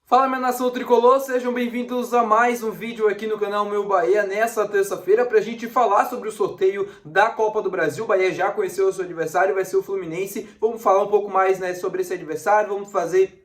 Fala, minha nação tricolor, sejam bem-vindos a mais um vídeo aqui no canal Meu Bahia nessa terça-feira para a gente falar sobre o sorteio da Copa do Brasil. O Bahia já conheceu o seu adversário, vai ser o Fluminense. Vamos falar um pouco mais, sobre esse adversário, vamos fazer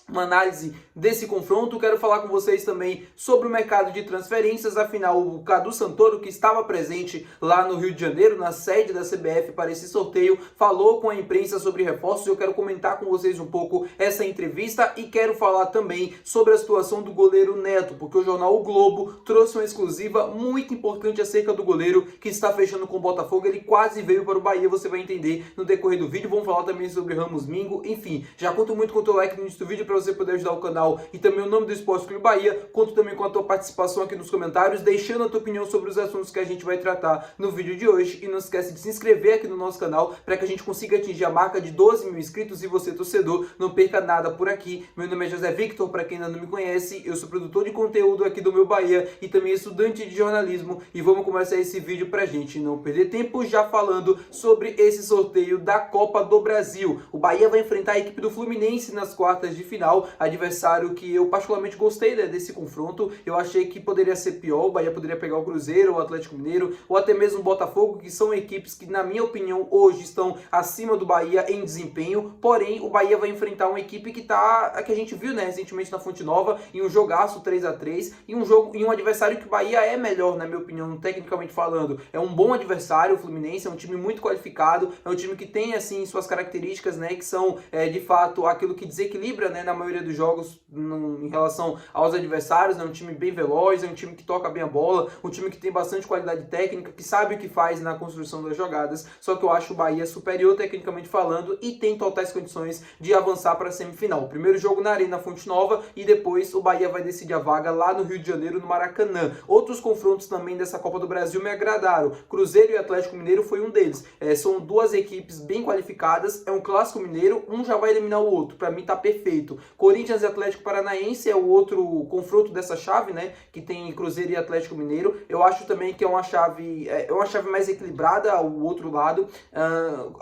uma análise desse confronto. Quero falar com vocês também sobre o mercado de transferências. Afinal, o Cadu Santoro, que estava presente lá no Rio de Janeiro, na sede da CBF para esse sorteio, falou com a imprensa sobre reforços. Eu quero comentar com vocês um pouco essa entrevista e quero falar também sobre a situação do goleiro Neto, porque o jornal O Globo trouxe uma exclusiva muito importante acerca do goleiro que está fechando com o Botafogo. Ele quase veio para o Bahia, você vai entender no decorrer do vídeo. Vamos falar também sobre Ramos Mingo. Enfim, já conto muito com o teu like no início do vídeo para você poder ajudar o canal e também o nome do Esporte Clube Bahia. Conto também com a tua participação aqui nos comentários, deixando a tua opinião sobre os assuntos que a gente vai tratar no vídeo de hoje. E não esquece de se inscrever aqui no nosso canal para que a gente consiga atingir a marca de 12 mil inscritos e você, torcedor, não perca nada por aqui. Meu nome é José Victor, para quem ainda não me conhece, eu sou produtor de conteúdo aqui do Meu Bahia e também estudante de jornalismo. E vamos começar esse vídeo para a gente não perder tempo já falando sobre esse sorteio da Copa do Brasil. O Bahia vai enfrentar a equipe do Fluminense nas quartas de final, adversário que eu particularmente gostei desse confronto. Eu achei que poderia ser pior, o Bahia poderia pegar o Cruzeiro, o Atlético Mineiro ou até mesmo o Botafogo, que são equipes que, na minha opinião, hoje estão acima do Bahia em desempenho. Porém, o Bahia vai enfrentar uma equipe que a gente viu, recentemente na Fonte Nova, em um jogaço 3-3, em um adversário que o Bahia é melhor, na minha opinião, tecnicamente falando. É um bom adversário, o Fluminense é um time muito qualificado, é um time que tem, assim, suas características, que são, de fato, aquilo que desequilibra, na maioria dos jogos em relação aos adversários. É um time bem veloz, é um time que toca bem a bola, um time que tem bastante qualidade técnica, que sabe o que faz na construção das jogadas. Só que eu acho o Bahia superior tecnicamente falando e tem totais condições de avançar para a semifinal. O primeiro jogo na Arena Fonte Nova e depois o Bahia vai decidir a vaga lá no Rio de Janeiro, no Maracanã. Outros confrontos também dessa Copa do Brasil me agradaram. Cruzeiro e Atlético Mineiro foi um deles. São duas equipes bem qualificadas, é um clássico mineiro, um já vai eliminar o outro. Para mim tá perfeito. Corinthians e Atlético Paranaense é o outro confronto dessa chave, que tem Cruzeiro e Atlético Mineiro. Eu acho também que é uma chave mais equilibrada ao outro lado.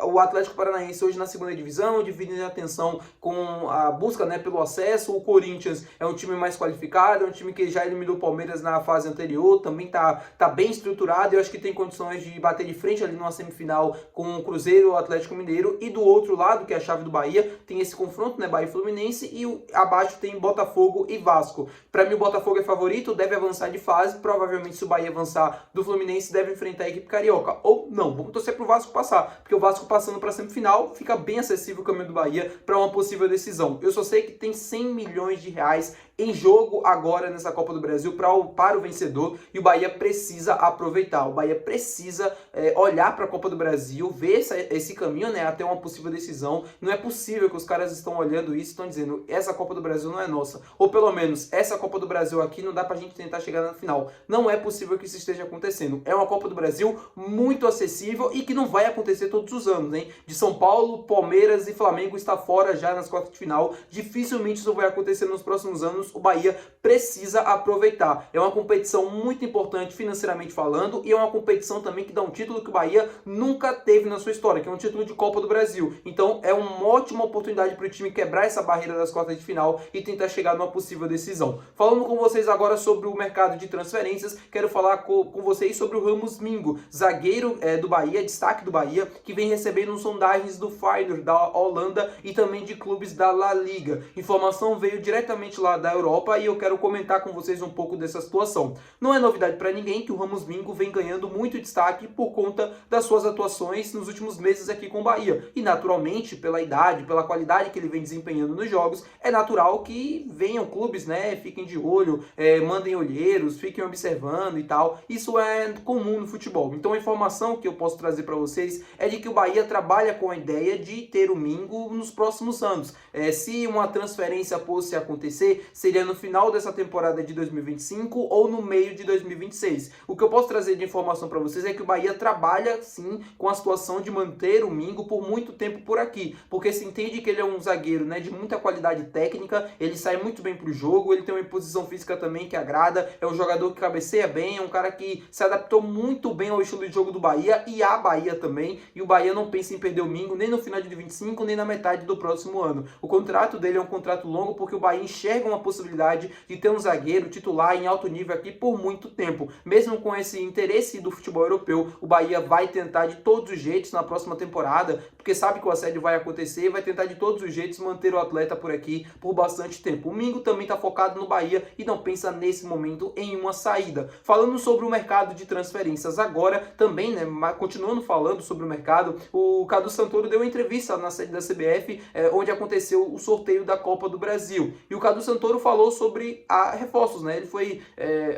O Atlético Paranaense hoje na segunda divisão, dividindo a atenção com a busca, pelo acesso. O Corinthians é um time mais qualificado, é um time que já eliminou o Palmeiras na fase anterior, também tá bem estruturado. Eu acho que tem condições de bater de frente ali numa semifinal com o Cruzeiro e o Atlético Mineiro. E do outro lado, que é a chave do Bahia, tem esse confronto, Bahia e Fluminense, e abaixo tem Botafogo e Vasco. Para mim o Botafogo é favorito, deve avançar de fase. Provavelmente, se o Bahia avançar do Fluminense, deve enfrentar a equipe carioca. Ou não, vamos torcer pro Vasco passar, porque o Vasco passando para a semifinal fica bem acessível o caminho do Bahia para uma possível decisão. Eu só sei que tem 100 milhões de reais em jogo agora nessa Copa do Brasil para o vencedor, e o Bahia precisa aproveitar. O Bahia precisa olhar para a Copa do Brasil, ver esse caminho, até uma possível decisão. Não é possível que os caras estão olhando isso e estão dizendo: essa Copa do Brasil não é nossa, ou pelo menos essa Copa do Brasil aqui não dá pra gente tentar chegar na final. Não é possível que isso esteja acontecendo. É uma Copa do Brasil muito acessível e que não vai acontecer todos os anos, De São Paulo, Palmeiras e Flamengo está fora já nas quartas de final. Dificilmente isso vai acontecer nos próximos anos. O Bahia precisa aproveitar. É uma competição muito importante financeiramente falando, e é uma competição também que dá um título que o Bahia nunca teve na sua história, que é um título de Copa do Brasil. Então é uma ótima oportunidade para o time quebrar essa barreira das quartas de final e tentar chegar numa possível decisão. Falando com vocês agora sobre o mercado de transferências, quero falar com vocês sobre o Ramos Mingo, zagueiro do Bahia, destaque do Bahia, que vem recebendo sondagens do Feyenoord da Holanda e também de clubes da La Liga. Informação veio diretamente lá da Europa e eu quero comentar com vocês um pouco dessa situação. Não é novidade para ninguém que o Ramos Mingo vem ganhando muito destaque por conta das suas atuações nos últimos meses aqui com o Bahia. E naturalmente, pela idade, pela qualidade que ele vem desempenhando nos jogos, é natural que venham clubes, fiquem de olho, mandem olheiros, fiquem observando e tal. Isso é comum no futebol. Então a informação que eu posso trazer para vocês é de que o Bahia trabalha com a ideia de ter o Mingo nos próximos anos. Se uma transferência fosse acontecer, seria no final dessa temporada de 2025 ou no meio de 2026. O que eu posso trazer de informação para vocês é que o Bahia trabalha sim com a situação de manter o Mingo por muito tempo por aqui, porque se entende que ele é um zagueiro de muita qualidade qualidade técnica, ele sai muito bem pro jogo, ele tem uma imposição física também que agrada, é um jogador que cabeceia bem, é um cara que se adaptou muito bem ao estilo de jogo do Bahia e à Bahia também, e o Bahia não pensa em perder o Mingo nem no final de 25, nem na metade do próximo ano. O contrato dele é um contrato longo porque o Bahia enxerga uma possibilidade de ter um zagueiro titular em alto nível aqui por muito tempo. Mesmo com esse interesse do futebol europeu, o Bahia vai tentar de todos os jeitos na próxima temporada, porque sabe que o assédio vai acontecer, vai tentar de todos os jeitos manter o atleta por aqui por bastante tempo. O Mingo também está focado no Bahia e não pensa nesse momento em uma saída. Falando sobre o mercado de transferências agora, também, né, continuando falando sobre o mercado, o Cadu Santoro deu uma entrevista na sede da CBF, onde aconteceu o sorteio da Copa do Brasil. E o Cadu Santoro falou sobre reforços, né? Ele foi,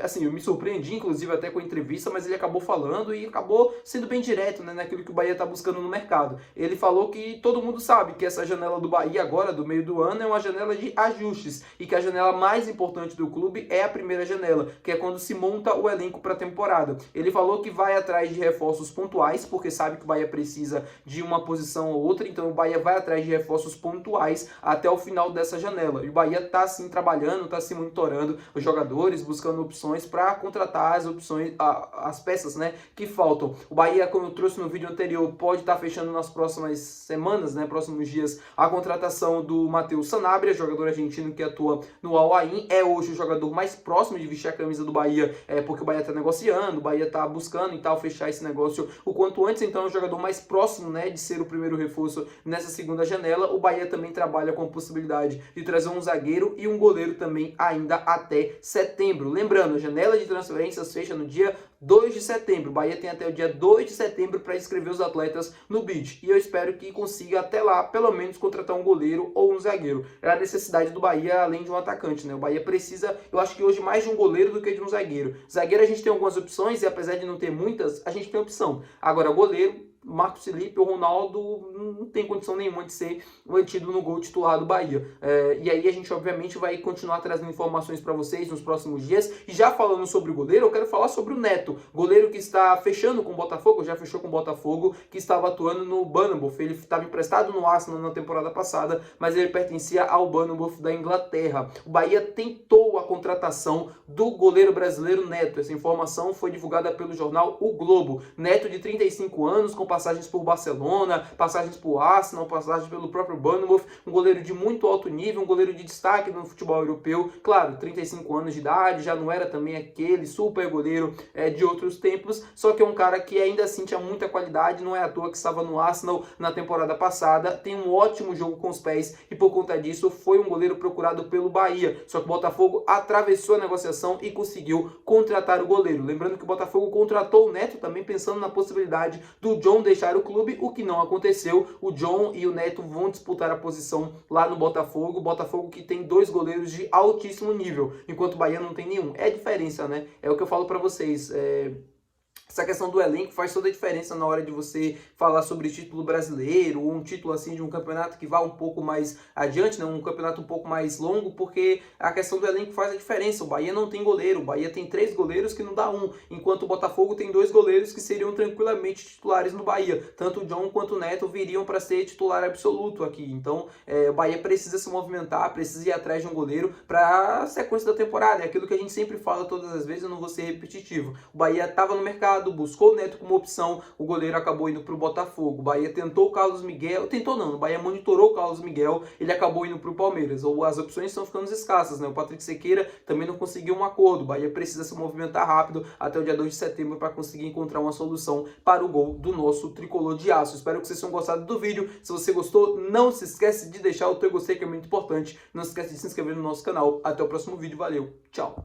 assim, eu me surpreendi, inclusive, até com a entrevista, mas ele acabou falando e acabou sendo bem direto, né, naquilo que o Bahia está buscando no mercado. Ele falou que todo mundo sabe que essa janela do Bahia agora, do meio do ano, é uma janela de ajustes e que a janela mais importante do clube é a primeira janela, que é quando se monta o elenco para a temporada. Ele falou que vai atrás de reforços pontuais, porque sabe que o Bahia precisa de uma posição ou outra, então o Bahia vai atrás de reforços pontuais até o final dessa janela. E o Bahia está sim trabalhando, está se monitorando os jogadores, buscando opções para contratar as opções, as peças, né, que faltam. O Bahia, como eu trouxe no vídeo anterior, pode estar fechando nas próximas semanas, né, próximos dias, a contratação do Matheus Sanabria, jogador argentino que atua no Al Ain, é hoje o jogador mais próximo de vestir a camisa do Bahia, porque o Bahia está negociando, o Bahia está buscando e tal fechar esse negócio o quanto antes, então é o jogador mais próximo, né, de ser o primeiro reforço nessa segunda janela. O Bahia também trabalha com a possibilidade de trazer um zagueiro e um goleiro também ainda até setembro. Lembrando, a janela de transferências fecha no dia 2 de setembro. O Bahia tem até o dia 2 de setembro para inscrever os atletas no BID. E eu espero que consiga até lá, pelo menos, contratar um goleiro ou um zagueiro. É a necessidade do Bahia, além de um atacante, né? O Bahia precisa, eu acho que hoje, mais de um goleiro do que de um zagueiro. Zagueiro a gente tem algumas opções e apesar de não ter muitas, a gente tem opção. Agora, goleiro, Marcos Felipe ou Ronaldo não tem condição nenhuma de ser mantido no gol titular do Bahia. E aí a gente obviamente vai continuar trazendo informações para vocês nos próximos dias. E já falando sobre o goleiro, eu quero falar sobre o Neto, goleiro que está fechando com o Botafogo, já fechou com o Botafogo, que estava atuando no Bournemouth. Ele estava emprestado no Arsenal na temporada passada, mas ele pertencia ao Bournemouth da Inglaterra. O Bahia tentou a contratação do goleiro brasileiro Neto. Essa informação foi divulgada pelo jornal O Globo. Neto, de 35 anos, com passagens por Barcelona, passagens por Arsenal, passagens pelo próprio Bournemouth, um goleiro de muito alto nível, um goleiro de destaque no futebol europeu. Claro, 35 anos de idade, já não era também aquele super goleiro de outros tempos, só que é um cara que ainda assim tinha muita qualidade, não é à toa que estava no Arsenal na temporada passada, tem um ótimo jogo com os pés e por conta disso foi um goleiro procurado pelo Bahia, só que o Botafogo atravessou a negociação e conseguiu contratar o goleiro. Lembrando que o Botafogo contratou o Neto também pensando na possibilidade do John deixar o clube, o que não aconteceu. O John e o Neto vão disputar a posição lá no Botafogo. O Botafogo que tem dois goleiros de altíssimo nível, enquanto o Bahia não tem nenhum. É a diferença, né? É o que eu falo pra vocês. Essa questão do elenco faz toda a diferença na hora de você falar sobre título brasileiro, ou um título assim de um campeonato que vá um pouco mais adiante, né? Um campeonato um pouco mais longo, porque a questão do elenco faz a diferença. O Bahia não tem goleiro, o Bahia tem 3 goleiros que não dá um, enquanto o Botafogo tem 2 goleiros que seriam tranquilamente titulares no Bahia. Tanto o John quanto o Neto viriam para ser titular absoluto aqui. Então o Bahia precisa se movimentar, precisa ir atrás de um goleiro para a sequência da temporada. É aquilo que a gente sempre fala todas as vezes, eu não vou ser repetitivo. O Bahia estava no mercado, buscou o Neto como opção, o goleiro acabou indo para o Botafogo. O Bahia tentou o Carlos Miguel, tentou não, o Bahia monitorou o Carlos Miguel, ele acabou indo para o Palmeiras. Ou as opções estão ficando escassas, né? O Patrick Sequeira também não conseguiu um acordo. O Bahia precisa se movimentar rápido até o dia 2 de setembro para conseguir encontrar uma solução para o gol do nosso tricolor de aço. Espero que vocês tenham gostado do vídeo. Se você gostou, não se esquece de deixar o teu gostei, que é muito importante. Não se esquece de se inscrever no nosso canal. Até o próximo vídeo. Valeu, tchau!